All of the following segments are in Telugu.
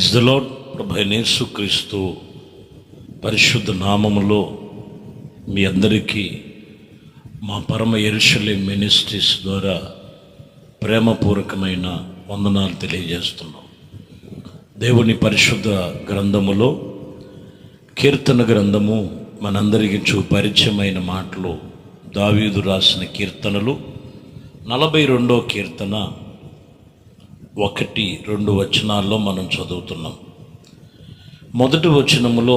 Praise the lord. ప్రభు యేసుక్రీస్తు పరిశుద్ధ నామములో మీ అందరికీ మా పరమ యెరూషలేం మినిస్ట్రీస్ ద్వారా ప్రేమపూర్వకమైన వందనాలు తెలియజేస్తున్నాం. దేవుని పరిశుద్ధ గ్రంథములో కీర్తన గ్రంథము మనందరికీ పరిచయమైన మాటలు, దావీదు రాసిన కీర్తనలు 42వ కీర్తన 1-2 వచనాల్లో మనం చదువుతున్నాం. మొదటి వచనములో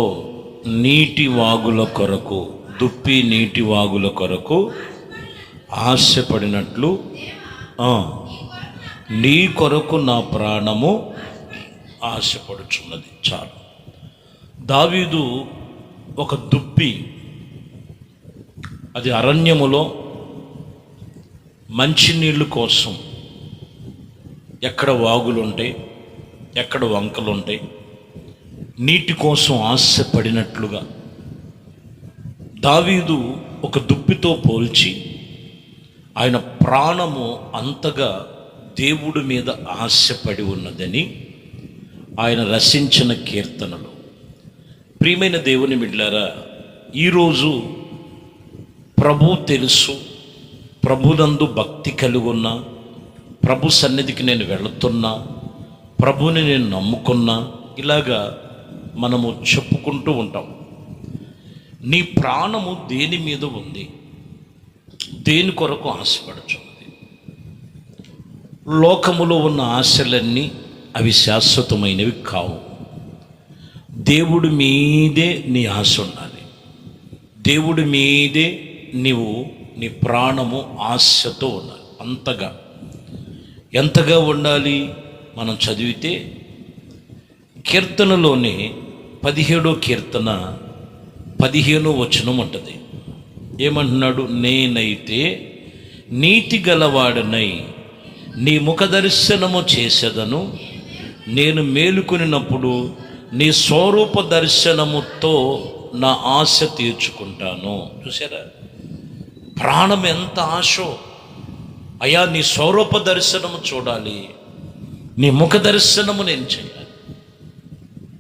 నీటి వాగుల కొరకు, దుప్పి నీటి వాగుల కొరకు ఆశపడినట్లు నీ కొరకు నా ప్రాణము ఆశపడుచున్నది. చాలు. దావీదు ఒక దుప్పి, అది అరణ్యములో మంచినీళ్ళు కోసం ఎక్కడ వాగులు ఉంటాయి, ఎక్కడ వంకలు ఉంటాయి, నీటి కోసం ఆశపడినట్లుగా దావీదు ఒక దుప్పితో పోల్చి ఆయన ప్రాణము అంతగా దేవుడి మీద ఆశపడి ఉన్నదని ఆయన రచించిన కీర్తనలు. ప్రియమైన దేవుని బిడ్డలారా, ఈరోజు ప్రభు తెలుసు, ప్రభునందు భక్తి కలిగి ఉన్నా, ప్రభు సన్నిధికి నేను వెళుతున్నా, ప్రభుని నేను నమ్ముకున్నా, ఇలాగా మనము చెప్పుకుంటూ ఉంటాం. నీ ప్రాణము దేని మీద ఉంది, దేని కొరకు ఆశపడుచున్నది? లోకములో ఉన్న ఆశలన్నీ అవి శాశ్వతమైనవి కావు. దేవుడి మీదే నీ ఆశ ఉండాలి. దేవుడి మీదే నీ ప్రాణము ఆశతో ఉండాలి. ఎంతగా ఉండాలి? మనం చదివితే కీర్తనలోనే 17వ కీర్తన 15వ వచనం ఉంటుంది. ఏమంటున్నాడు? నేనైతే నీతి గలవాడనై నీ ముఖ దర్శనము చేసేదను, నేను మేలుకొనినప్పుడు నీ స్వరూప దర్శనముతో నా ఆశ తీర్చుకుంటాను. చూసారా, ప్రాణం ఎంత ఆశో! అయ్యా, నీ స్వరూప దర్శనము చూడాలి, నీ ముఖ దర్శనము నేను చేయాలి.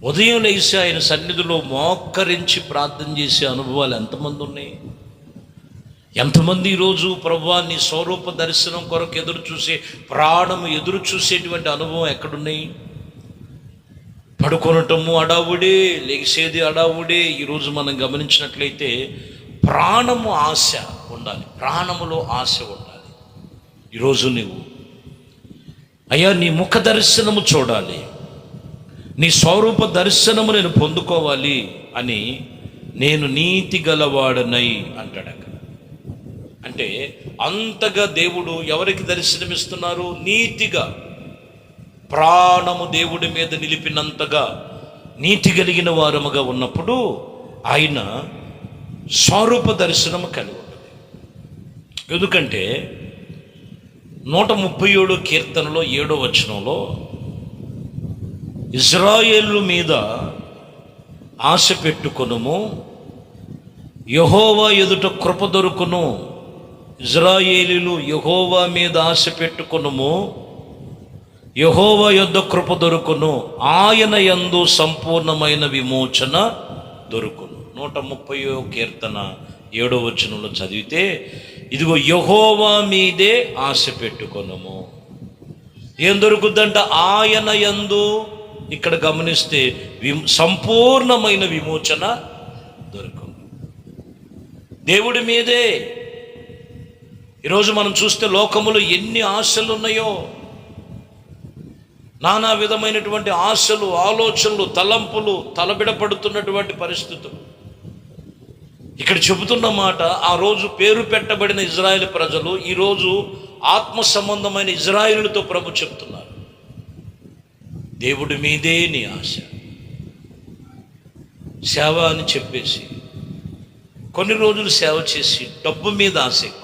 ఉదయం లేచి ఆయన సన్నిధిలో మోకరించి ప్రార్థన చేసే అనుభవాలు ఎంతమంది ఉన్నాయి? ఎంతమంది ఈరోజు ప్రభువా నీ స్వరూప దర్శనం కొరకు ఎదురు చూసే, ప్రాణము ఎదురు చూసేటువంటి అనుభవం ఎక్కడున్నాయి? పడుకొనటము అడావుడే, లేచేది అడావుడే. ఈరోజు మనం గమనించినట్లయితే ప్రాణము ఆశ ఉండాలి, ప్రాణములో ఆశ ఉండాలి. ఈరోజు నువ్వు అయ్యా నీ ముఖ దర్శనము చూడాలి, నీ స్వరూప దర్శనము నేను పొందుకోవాలి అని నేను నీతి గలవాడనై అంటాడు అక్కడ. అంటే అంతగా దేవుడు ఎవరికి దర్శనమిస్తున్నారు? నీతిగా, ప్రాణము దేవుడి మీద నిలిపినంతగా నీతి కలిగిన వారముగా ఉన్నప్పుడు ఆయన స్వరూప దర్శనము కలిగి ఉంటుంది. ఎందుకంటే 137వ కీర్తనలో 7వ వచనంలో ఇజ్రాయేలు మీద ఆశ పెట్టుకొనుము, యెహోవా ఎదుట కృప దొరుకును. ఇజ్రాయేలీలు యెహోవా మీద ఆశ పెట్టుకొనుము, యెహోవా యొద్ద కృప దొరుకును, ఆయన యందు సంపూర్ణమైన విమోచన దొరుకును. 130వ కీర్తన 7వ వచనంలో చదివితే, ఇదిగో యెహోవా మీదే ఆశ పెట్టుకొనుము. ఏం దొరుకుద్దంట? ఆయన యందు. ఇక్కడ గమనిస్తే సంపూర్ణమైన విమోచన దొరుకును. దేవుడి మీదే. ఈరోజు మనం చూస్తే లోకములో ఎన్ని ఆశలు ఉన్నాయో, నానా విధమైనటువంటి ఆశలు, ఆలోచనలు, తలంపులు తలబిడపడుతున్నటువంటి పరిస్థితులు. ఇక్కడ చెబుతున్న మాట, ఆ రోజు పేరు పెట్టబడిన ఇజ్రాయేల్ ప్రజలు ఈరోజు ఆత్మ సంబంధమైన ఇజ్రాయేలుతో ప్రభు చెప్తున్నారు, దేవుడి మీదే నీ ఆశ. సేవ అని చెప్పేసి కొన్ని రోజులు సేవ చేసి డబ్బు మీద ఆశ ఎక్కువ.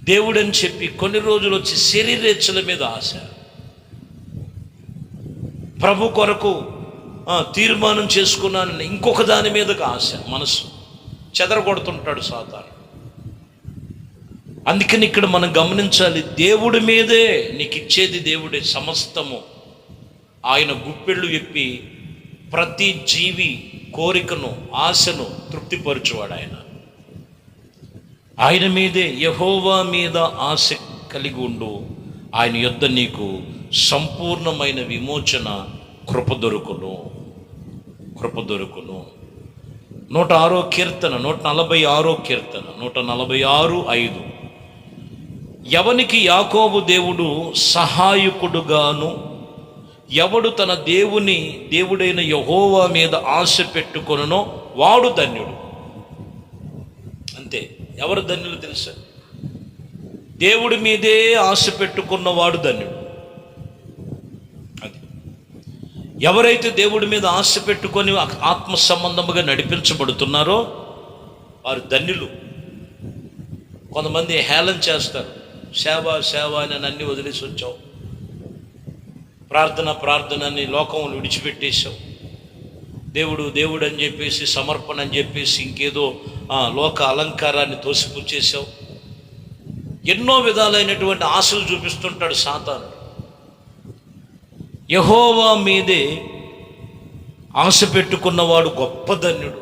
దేవుడు అని చెప్పి కొన్ని రోజులు వచ్చి శరీరేచ్ఛల మీద ఆశ. ప్రభు కొరకు తీర్మానం చేసుకున్నానని ఇంకొక దాని మీదకి ఆశ. మనసు చెదరగొడుతుంటాడు సాతాను. అందుకని ఇక్కడ మనం గమనించాలి, దేవుడి మీదే నీకు ఇచ్చేది దేవుడే సమస్తము. ఆయన గుప్పెళ్ళు విప్పి ప్రతి జీవి కోరికను ఆశను తృప్తిపరచువాడు ఆయన మీదే, యెహోవా మీద ఆశ కలిగి ఉండు, ఆయన యొద్ద నీకు సంపూర్ణమైన విమోచన కృప దొరుకును. 106వ కీర్తన 146వ కీర్తన 146:5. ఎవనికి యాకోబు దేవుడు సహాయకుడుగాను, ఎవడు తన దేవుడైన యెహోవా మీద ఆశ పెట్టుకొనునో వాడు ధన్యుడు. అంతే. ఎవరు ధన్యులు తెలుసా? దేవుడి మీదే ఆశ పెట్టుకున్నవాడు ధన్యుడు. అది ఎవరైతే దేవుడి మీద ఆశ పెట్టుకొని ఆత్మ సంబంధముగా నడిపించబడుతున్నారో వారు ధన్యులు. కొంతమంది హేళన చేస్తారు, సేవ అని అన్ని వదిలేసి వచ్చావు, ప్రార్థన అని లోకములు విడిచిపెట్టేశావు, దేవుడు అని చెప్పేసి సమర్పణ అని చెప్పేసి ఇంకేదో లోక అలంకారాన్ని తోసిపుచ్చేసావు. ఎన్నో విధాలైనటువంటి ఆశలు చూపిస్తుంటాడు సాతాను. యెహోవా మీదే ఆశ పెట్టుకున్నవాడు గొప్ప ధన్యుడు,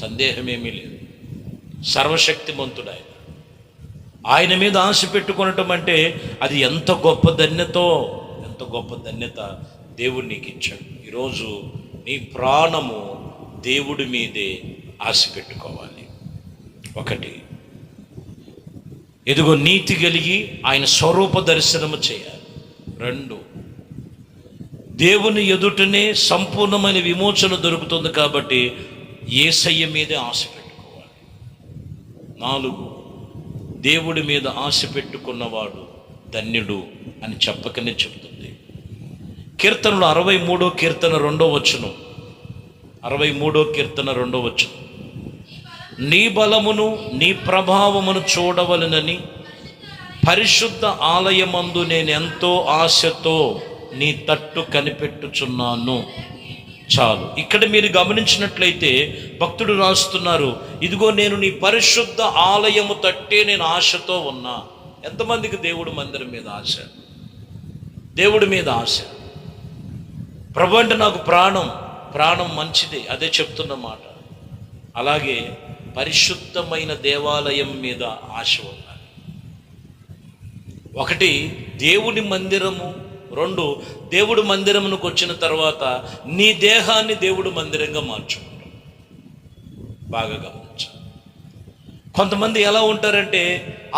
సందేహమేమీ లేదు. సర్వశక్తిమంతుడు ఆయన మీద ఆశ పెట్టుకొనటం అంటే అది ఎంత గొప్ప ధన్యత దేవుడు నీకు ఇచ్చాడు. ఈరోజు నీ ప్రాణము దేవుడి మీదే ఆశ పెట్టుకోవాలి. 1, ఎదుగో నీతి కలిగి ఆయన స్వరూప దర్శనము చేయాలి. 2, దేవుని ఎదుటనే సంపూర్ణమైన విమోచన దొరుకుతుంది కాబట్టి యేసయ్య మీదే ఆశ పెట్టుకోవాలి. 4, దేవుడి మీద ఆశ పెట్టుకున్నవాడు ధన్యుడు అని చెప్పకనే చెబుతుంది. కీర్తనలు 63వ కీర్తన 2వ వచనం, 63వ కీర్తన 2వ వచనం. నీ బలమును నీ ప్రభావమును చూడవలనని పరిశుద్ధ ఆలయమందు నేను ఎంతో ఆశతో నీ తట్టు కనిపెట్టుచున్నాను. చాలు. ఇక్కడ మీరు గమనించినట్లయితే భక్తుడు రాస్తున్నారు, ఇదిగో నేను నీ పరిశుద్ధ ఆలయము తట్టే నేను ఆశతో ఉన్నా. ఎంతమందికి దేవుడు మందిరం మీద ఆశ? దేవుడి మీద ఆశ. ప్రభు అంటే నాకు ప్రాణం మంచిదే, అదే చెప్తున్నమాట. అలాగే పరిశుద్ధమైన దేవాలయం మీద ఆశ ఉండాలి. 1 దేవుని మందిరము, 2 దేవుడు మందిరమునకు వచ్చిన తర్వాత నీ దేహాన్ని దేవుడు మందిరంగా మార్చుకుంటాం. బాగా గమనించాలి. కొంతమంది ఎలా ఉంటారంటే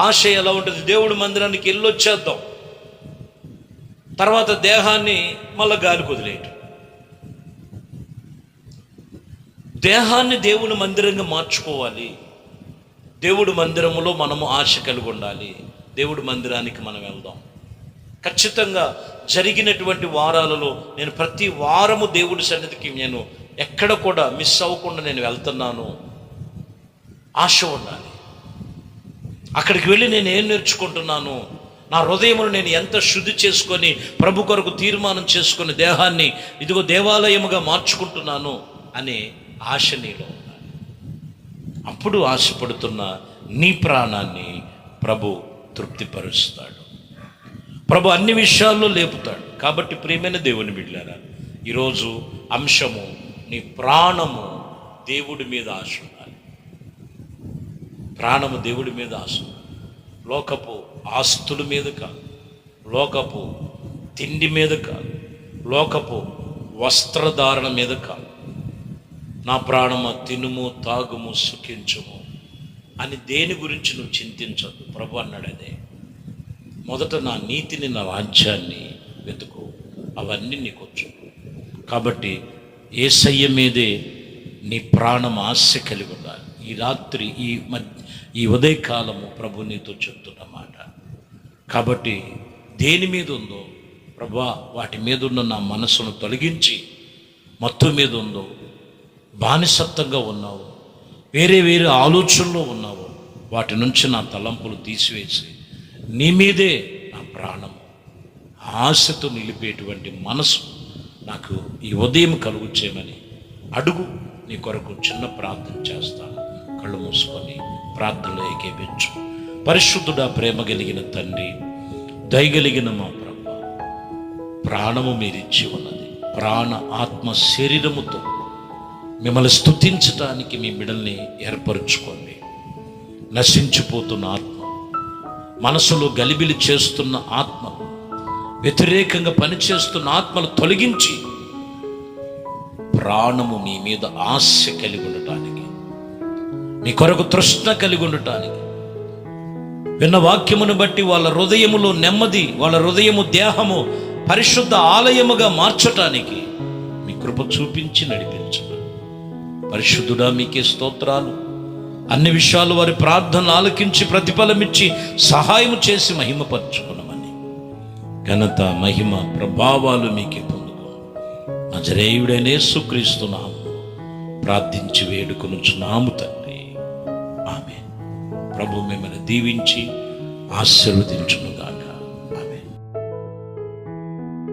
ఆశ ఎలా ఉంటుంది, దేవుడు మందిరానికి వెళ్ళొచ్చేద్దాం, తర్వాత దేహాన్ని మళ్ళీ గాలి కుదిలేయటం. దేహాన్ని దేవుని మందిరంగా మార్చుకోవాలి. దేవుడు మందిరములో మనము ఆశ కలిగి ఉండాలి. దేవుడి మందిరానికి మనం వెళ్దాం. ఖచ్చితంగా జరిగినటువంటి వారాలలో నేను ప్రతి వారము దేవుడి సన్నిధికి నేను ఎక్కడ కూడా మిస్ అవ్వకుండా నేను వెళ్తున్నాను. ఆశ ఉండాలి. అక్కడికి వెళ్ళి నేను ఏం నేర్చుకుంటున్నాను, నా హృదయమును నేను ఎంత శుద్ధి చేసుకొని ప్రభు కొరకు తీర్మానం చేసుకొని దేహాన్ని ఇదిగో దేవాలయముగా మార్చుకుంటున్నాను అనే ఆశ నీలో ఉండాలి. అప్పుడు ఆశపడుతున్న నీ ప్రాణాన్ని ప్రభు తృప్తిపరుస్తాడు. ప్రభు అన్ని విషయాల్లో లేపుతాడు. కాబట్టి ప్రియమైన దేవుని బిడ్డలారా, ఈరోజు అంశము నీ ప్రాణము దేవుడి మీద ఆశ ఉండాలి. ప్రాణము దేవుడి మీద ఆశ, లోకపు ఆస్తుల మీద కాదు, లోకపు తిండి మీద కాదు, లోకపు వస్త్రధారణ మీద కాదు. నా ప్రాణమ తినుము తాగుము సుఖించుము అని దేని గురించి నువ్వు చింతించద్దు. ప్రభు అన్నాడు అదే, మొదట నా నీతిని నా రాజ్యాన్ని వెతుకు, అవన్నీ నీకు వచ్చు. కాబట్టి యేసయ్య మీదే నీ ప్రాణం ఆశ కలిగి ఉండాలి. ఈ రాత్రి ఈ ఉదయకాలము ప్రభు నీతో చెప్తున్న మాట. కాబట్టి దేని మీద ఉందో ప్రభువా వాటి మీద ఉన్న నా మనసును తొలగించి, మత్తు మీద ఉందో బానిసత్వంగా ఉన్నావు, వేరే ఆలోచనలో ఉన్నావు, వాటి నుంచి నా తలంపులు తీసివేసి నీ మీదే నా ప్రాణము ఆశతో నిలిపేటువంటి మనసు నాకు ఈ ఉదయం కలుగు చేయమని అడుగు. నీ కొరకు చిన్న ప్రార్థన చేస్తాను. కళ్ళు మూసుకొని ప్రార్థనలో ఏకీపించు. పరిశుద్ధుడా, ప్రేమ కలిగిన తండ్రి, దయగలిగిన మా ప్రభు, ప్రాణము మీరిచ్చి ఉన్నది. ప్రాణ ఆత్మ శరీరముతో మిమ్మల్ని స్తుతించటానికి మీ బిడ్డల్ని ఏర్పరచుకోండి. నశించిపోతున్న ఆత్మ, మనసులో గలిబిలి చేస్తున్న ఆత్మ, వ్యతిరేకంగా పనిచేస్తున్న ఆత్మలు తొలగించి ప్రాణము మీ మీద ఆశ కలిగి ఉండటానికి, మీ కొరకు తృష్ణ కలిగి ఉండటానికి, విన్న వాక్యమును బట్టి వాళ్ళ హృదయములో నెమ్మది, వాళ్ళ హృదయము దేహము పరిశుద్ధ ఆలయముగా మార్చటానికి మీ కృప చూపించి నడిపించండి. పరిశుద్ధుడా, మీకే స్తోత్రాలు. అన్ని విషయాలు వారి ప్రార్థనలు ఆలకించి ప్రతిఫలమిచ్చి సహాయం చేసి మహిమపరచుకున్నామని ఘనత, మహిమ, ప్రభావాలు మీకే పొందుకో. నజరేయుడైన యేసుక్రీస్తు నామములో ప్రార్థించి వేడుకొనుచున్నాము తండ్రి. ఆమేన్. ప్రభు మిమ్మల్ని దీవించి ఆశీర్వదించును.